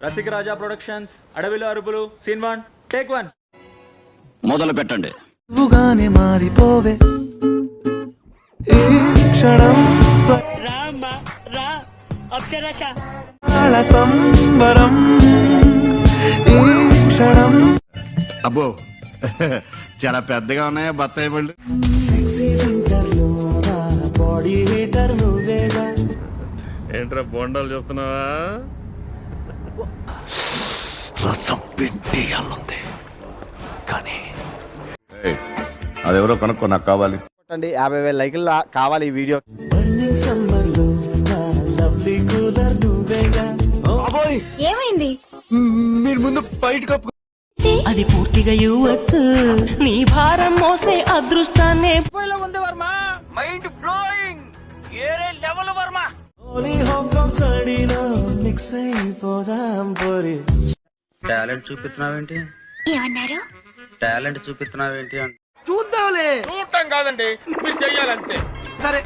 రసిక రాజా productions అడవిలో అరుపులు scene 1 take 1 మొదలు పెట్టండి. నువ్వుగానే మారిపోవే ఈ క్షణం సంబరం ఈ క్షణం అబ్బో చాలా పెద్దగా ఉన్నాయా బత్తాయి పళ్ళు. సెక్సీ వింటర్లో బాడీ హీటర్ నువ్వేగా ఏంట్రా బోండాలు చూస్తున్నావా? రసం పిండియాలుంది కానీ అదెవరో కనుక్కో, నాకు కావాలి. 50,000 లైకులు కావాలి ఈ వీడియో. బర్నింగ్ సమ్మర్లో లవ్లీ కూలర్ నువ్వేగా ఏమైంది? అది పూర్తిగా ఇవ్వచ్చు నీ భారం మోసే అదృష్టాన్ని ఓలీ హాంకాంగ్ చడిలో మిక్స్ అయిపోదాం పోరి టాలెంట్ చూపిస్తున్నావేంటి? ఏమన్నారు? టాలెంట్ చూపిస్తున్నావేంటి? చూద్దాంలే. చూడటం కాదండి, మీరు చెయ్యాలంతే. సరే